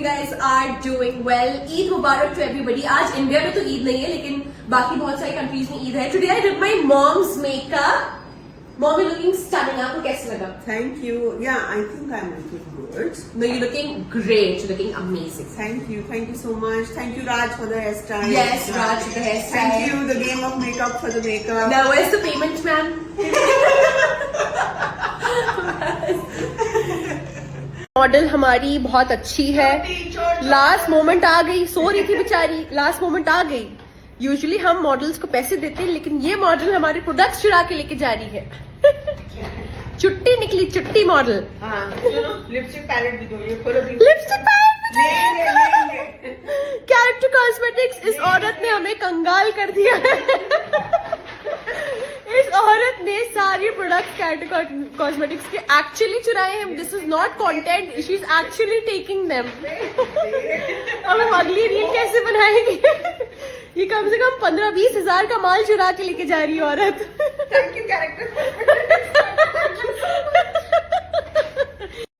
guys are doing well. Eid Mubarak to everybody. आज India में तो ईद नहीं है लेकिन बाकी बहुत सारी कंट्रीज में ईद है. Today I did my mom's makeup. Mom, you're looking stunning. आपको कैसे लगा? Thank you. Yeah, I think I'm looking good. No, you're looking great. You're looking amazing. Thank you. Thank you so much. Thank you, Raj, for the hairstyle. Yes, Raj, for the hairstyle. Thank you, the game of makeup for the makeup. Now, where's the payment, ma'am? Model हमारी बहुत अच्छी है. Last moment आ गई. सो रही थी बेचारी. Last moment आ गई. Usually हम मॉडल्स को पैसे देते हैं लेकिन ये मॉडल हमारे प्रोडक्ट्स चुरा के लेके जा रही है. चुट्टी निकली. चुट्टी मॉडल. लिपस्टिक पैलेट भी दो. ये खोलो. Lipstick palette. Character cosmetics. इस औरत ने हमें कंगाल कर दिया है. इस औरत ने सारी प्रोडक्ट्स कैरेक्टर कॉस्मेटिक्स के एक्चुअली चुराए हैं. This is not content. She is actually taking them. अब हम अगली रील कैसे बनाएंगे? ये कम से कम 15-20 हजार का माल चुरा के लेके जा रही है औरत. Thank you character.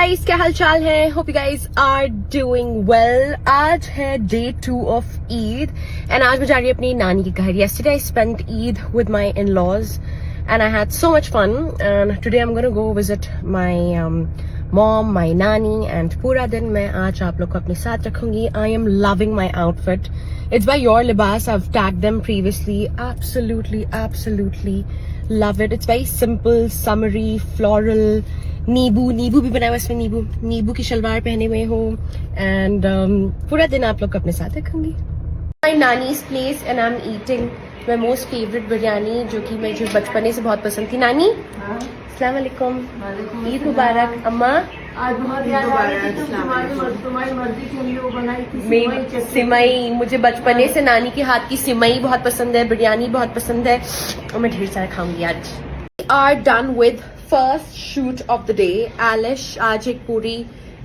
गाइस, क्या हाल चाल है? Hope you guys are doing well. आज है डे 2 ऑफ ईद एंड आज मैं जा रही हूँ अपनी नानी के घर. yesterday I spent Eid with my in-laws and I had so much fun and today I'm going to go visit my mom, my nanny and पूरा दिन मैं आज आप लोग को अपने साथ रखूंगी. I am loving my outfit. It's by Your Libas. I've tagged them previously. Absolutely love it. It's very simple, summery, floral. नींबू भी बनाया हुआ इसमें. नींबू की शलवार पहने हुए हो एंड पूरा दिन आप लोग को अपने साथ रखूंगी. My nani's place and I am eating my most favourite biryani जो बचपने से बहुत पसंद थी. नानी अस्सलाम वालेकुम. ईद मुबारक. अम्मा आज बहुत याद आ रही थी. तुम्हारी मर्जी के लिए वो बनाई थी सिमई. मुझे बचपने से नानी के हाथ की सिमई बहुत पसंद है. बिरयानी बहुत पसंद है और मैं ढेर सारा खाऊंगी आज. Are done with first shoot of the day. एलिश आज एक पूरी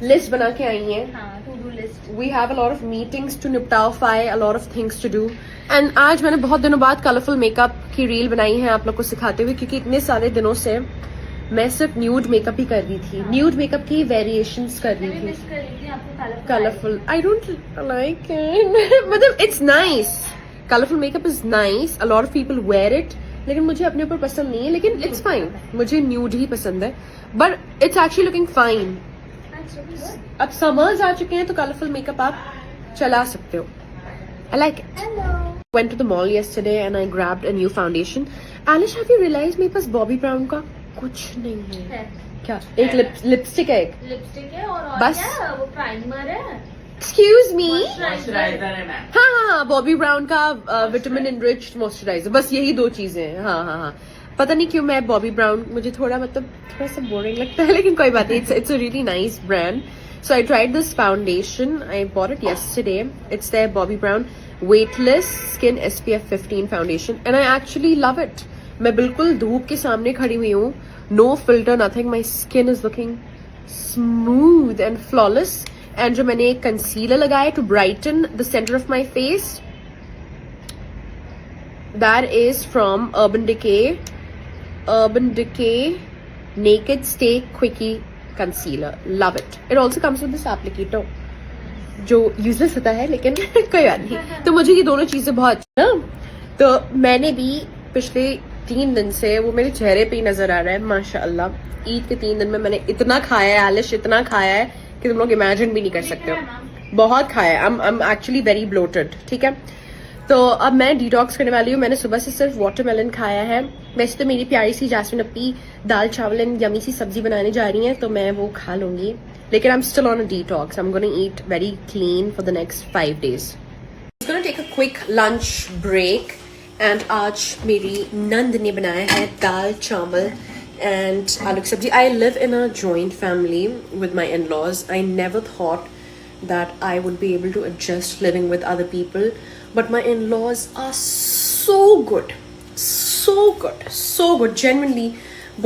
लिस्ट बना के आई है. To do list. We have a lot of meetings to निपटाफाई, a lot of things to do and आज मैंने बहुत दिनों बाद कलरफुल मेकअप की रील बनाई है आप लोग को सिखाते हुए क्योंकि इतने सारे दिनों से मैं सिर्फ न्यूड मेकअप ही कर रही थी. न्यूड मेकअप की वेरिएशंस कर रही थी. Colourful I don't like it. मतलब it's nice. Colourful makeup is nice. A lot of people wear it लेकिन मुझे अपने ऊपर पसंद नहीं है. लेकिन इट्स फाइन. मुझे न्यूड ही पसंद है but it's actually looking fine. अब समर्स आ चुके हैं तो कलरफुल मेकअप आप चला सकते हो. I like it. Went to the mall yesterday and I grabbed a new foundation. Alish, have you realized मेरे पास बॉबी ब्राउन का कुछ नहीं है. क्या? एक लिपस्टिक है. एक लिपस्टिक है और बस क्या वो प्राइमर है. Excuse me. मॉइस्चराइजर है मैम. हाँ बॉबी ब्राउन का विटामिन इनरिच्ड मॉइस्चराइजर. बस यही 2 चीजें हैं. हाँ. पता नहीं क्यों मैं बॉबी ब्राउन मुझे थोड़ा सा बोरिंग लगता है लेकिन कोई बात नहीं. It's a really nice brand. So I tried this foundation. I bought it yesterday. It's their Bobbi Brown Weightless Skin SPF 15 foundation and I actually love it. मैं बिल्कुल धूप के सामने खड़ी हुई हूँ. No filter, nothing. My skin is looking smooth and flawless. And जो मैंने एक concealer लगाया to brighten the center of my face. That is from Urban Decay Naked Stay Quickie Concealer. Love it. It also comes with this applicator जो useless होता है लेकिन कोई बात नहीं. तो मुझे ये दोनों चीजें बहुत ना. तो मैंने भी पिछले 3 दिन से वो मेरे चेहरे पे ही नजर आ रहा है माशाअल्लाह. ईद के 3 दिन में मैंने इतना खाया है एलिश, इतना खाया है कि तुम लोग इमेजिन भी नहीं कर सकते हो. बहुत खाया है. I am actually very bloated. ठीक है तो अब मैं डिटॉक्स करने वाली हूँ. मैंने सुबह से सिर्फ वाटरमेलन खाया है. वैसे तो मेरी प्यारी सी जास्मिन अपी दाल चावल एंड यमी सी सब्जी बनाने जा रही हैं तो मैं वो खा लूंगी लेकिन I am still on a detox. I am gonna eat very clean for the next 5 days. I am gonna take a quick lunch break and आज मेरी नंद ने बनाया है दाल चावल एंड आलू की सब्जी. I live in a joint family with my in-laws. I never thought that I would be able to adjust living with other people but my in-laws are so good. Genuinely,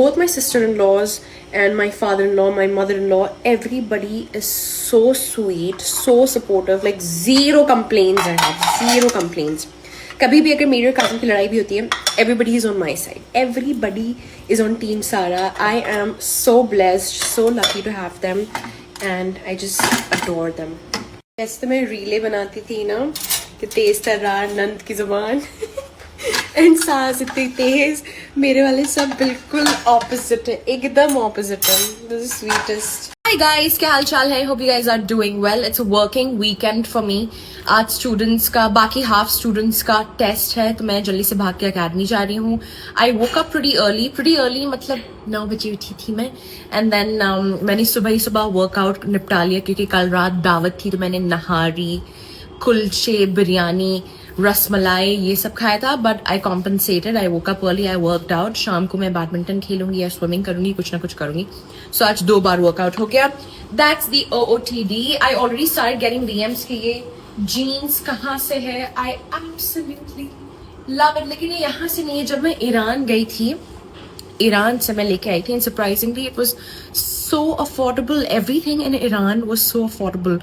both my sister-in-laws and my father-in-law, my mother-in-law, everybody is so sweet, so supportive. Like zero complaints I have. Zero complaints. कभी भी अगर मेरी और cousin की लड़ाई भी होती है, everybody is on my side. Everybody is on Team Sara. I am so blessed, so lucky to have them and I just adore them. वैसे तो मैं रीले बनाती थी ना कि तेज तर्रार नंद की जुबान एंड सास इतनी तेज, मेरे वाले सब बिल्कुल ऑपोजिट है, एकदम ऑपोजिट है. This is sweetest. Hi guys, क्या हाल चाल है? Hope you guys are doing well. It's a working weekend for me. आज स्टूडेंट्स का, बाकी हाफ स्टूडेंट्स का टेस्ट है, तो मैं जल्दी से भाग के अकेडमी जा रही हूँ. आई वोक अप प्रीटी अर्ली, मतलब 9 बजे उठी थी मैं. एंड देन मैंने सुबह ही सुबह वर्कआउट निपटा लिया क्योंकि कल रात दावत थी, तो मैंने नहारी, कुलचे, बिरयानी, रसमलाई ये सब खाया था. But I compensated. I woke up early, I worked out. शाम को मैं बैडमिंटन खेलूंगी या स्विमिंग करूंगी, कुछ ना कुछ करूंगी. सो आज 2 बार वर्कआउट हो गया. That's the OOTD. I already start getting DMs कि ये जीन्स कहाँ से है. I absolutely love it. लेकिन ये यहाँ से नहीं है. जब मैं ईरान गई थी, ईरान से मैं लेके आई थी, and surprisingly it was so affordable. Everything in Iran was so affordable.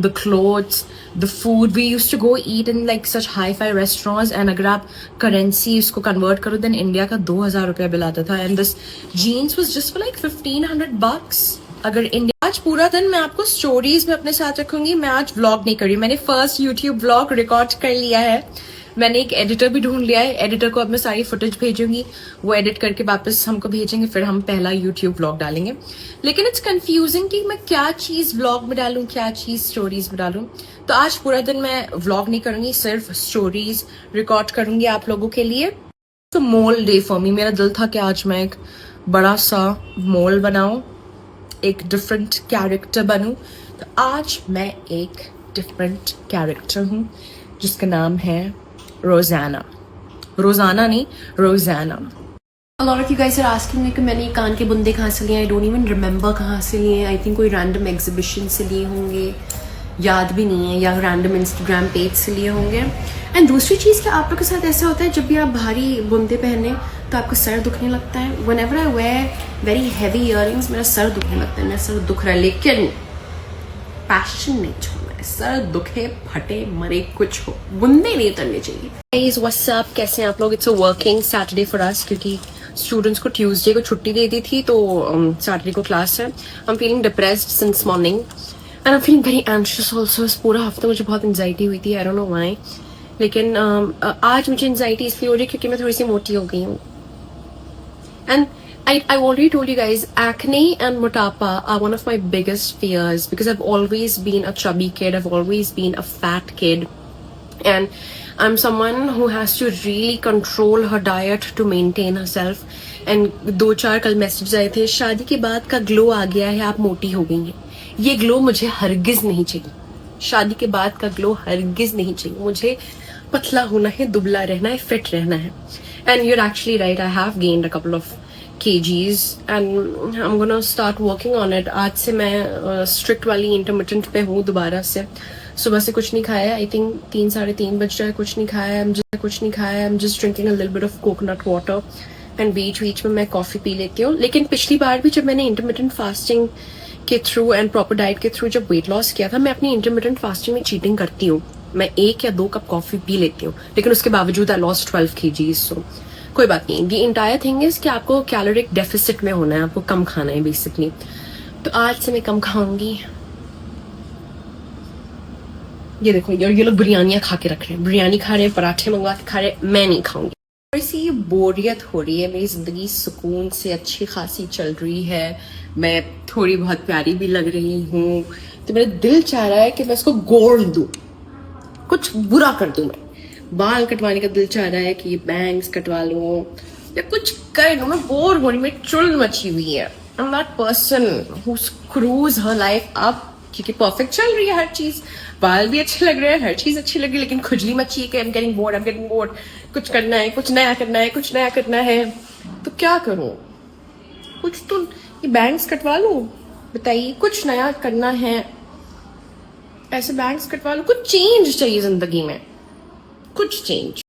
The clothes, the food. We used to go eat in like such hi-fi restaurants, and अगर आप करेंसी इसको कन्वर्ट करो then इंडिया का 2000 रुपया bill आता था. And this jeans was just for like $1,500. अगर India. आज पूरा दिन मैं आपको स्टोरीज में अपने साथ रखूंगी. मैं आज व्लॉग नहीं कर रही. मैंने फर्स्ट यूट्यूब व्लॉग रिकॉर्ड कर लिया है. मैंने एक एडिटर भी ढूंढ लिया है. एडिटर को अब मैं सारी फुटेज भेजूंगी, वो एडिट करके वापस हमको भेजेंगे, फिर हम पहला यूट्यूब व्लॉग डालेंगे. लेकिन इट्स कंफ्यूजिंग कि मैं क्या चीज व्लॉग में डालूं, क्या चीज स्टोरीज में डालूं. तो आज पूरा दिन मैं व्लॉग नहीं करूंगी, सिर्फ स्टोरीज रिकॉर्ड करूंगी आप लोगों के लिए. तो मोल डे फॉर मी. मेरा दिल था कि आज मैं एक बड़ा सा मोल बनाऊं, एक डिफरेंट कैरेक्टर बनूं. तो आज मैं एक डिफरेंट कैरेक्टर हूं जिसका नाम है रोजाना. रोजाना नहीं, रोजाना. A lot of you guys are asking me कि मैंने ये कान के बुंदे कहाँ से लिए. I don't even remember कहाँ से लिए. I think कोई random exhibition से लिए होंगे, याद भी नहीं है, या random Instagram page से लिए होंगे. एंड दूसरी चीज़ कि आप लोग के साथ ऐसा होता है जब भी आप भारी बुंदे पहने तो आपको सर दुखने लगता है. Whenever I wear very heavy earrings मेरा सर दुखने लगता है. मेरा सर दुख रहा है, लेकिन पैशन नहीं छोड़ना है. सर दुखे, फटे, मरे, कुछ हो, बुंदे नहीं उतरने चाहिए. Guys, what's up? कैसे हैं आप लोग? It's a working Saturday for us क्योंकि स्टूडेंट्स को ट्यूसडे को छुट्टी दे दी थी, तो सैटरडे को क्लास है. I'm feeling depressed since morning and I'm feeling very anxious also. इस पूरा हफ्ता मुझे बहुत एंजाइटी हुई थी. I don't know why. लेकिन आज मुझे एंजाइटी इसलिए हो रही है क्योंकि मैं थोड़ी सी मोटी हो गई हूँ. And I already told you guys, acne and motapa are one of my biggest fears because I've always been a chubby kid. I've always been a fat kid. And I'm someone who has to really control her diet to maintain herself. And 2-4 कल message आए थे, शादी के बाद का glow आ गया है, आप मोटी हो गई हैं. ये ग्लो मुझे हरगिज नहीं चाहिए. शादी के बाद का ग्लो हरगिज नहीं चाहिए. मुझे पतला होना है, दुबला रहना है, फिट रहना है. And you're actually right, I have gained a couple of kgs and I'm gonna start working on it. आज से मैं strict वाली intermittent पे हूँ दोबारा से. सुबह से कुछ नहीं खाया. आई थिंक 3-3:30 बज जाए, कुछ नहीं खाया. I'm just drinking a little bit of coconut water and बीच में मैं कॉफी पी लेती हूँ. लेकिन पिछली बार भी जब मैंने intermittent fasting के थ्रू एंड प्रॉपर डाइट के थ्रू जब वेट लॉस किया था, मैं अपनी इंटरमिटेंट फास्टिंग में चीटिंग करती हूँ. मैं 1 या 2 कप कॉफी पी लेती हूँ, लेकिन उसके बावजूद आई लॉस्ट 12 kgs. सो कोई बात नहीं. दी इंटायर थिंग इज कि आपको कैलोरिक डेफिसिट में होना है, आपको कम खाना है बेसिकली. तो आज से मैं कम खाऊंगी. ये देखो, ये लोग बिरयानियां खा के रख रहे हैं, बिरयानी खा रहे हैं, पराठे मंगवा के खा रहे हैं. मैं नहीं खाऊंगी. थोड़ी सी बोरियत हो रही है. मेरी जिंदगी सुकून से अच्छी खासी चल रही है. मैं थोड़ी बहुत प्यारी भी लग रही हूँ, तो मेरा दिल चाह रहा है कि मैं इसको गोड़ दूं, कुछ बुरा कर दूं. मैं बाल कटवाने का दिल चाह रहा है कि बैंग्स कटवा लूं या कुछ कर लूं. मैं बोर हो रही, मेरी चुल मची हुई है. I am that person who screws her life up क्योंकि परफेक्ट चल रही है हर चीज. बाल भी अच्छे लग रहे हैं, हर चीज अच्छी लग रही है, लेकिन खुजली मची है कि आई एम गेटिंग बोर्ड. कुछ करना है, कुछ नया करना है. तो क्या करूं? कुछ तो ये बैंग्स कटवा लूं, बताइए. कुछ नया करना है, ऐसे बैंग्स कटवा लूं. कुछ चेंज चाहिए जिंदगी में, कुछ चेंज.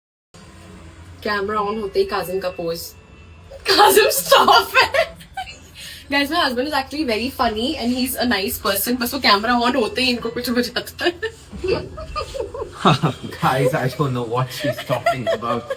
कैमरा ऑन होते ही काजिम का पोज. काजिम स्टॉप है. Guys, my husband is actually very funny and he's a nice person. बस वो कैमरा ऑन होते ही इनको कुछ हो जाता है. Guys, I don't know what she's talking about.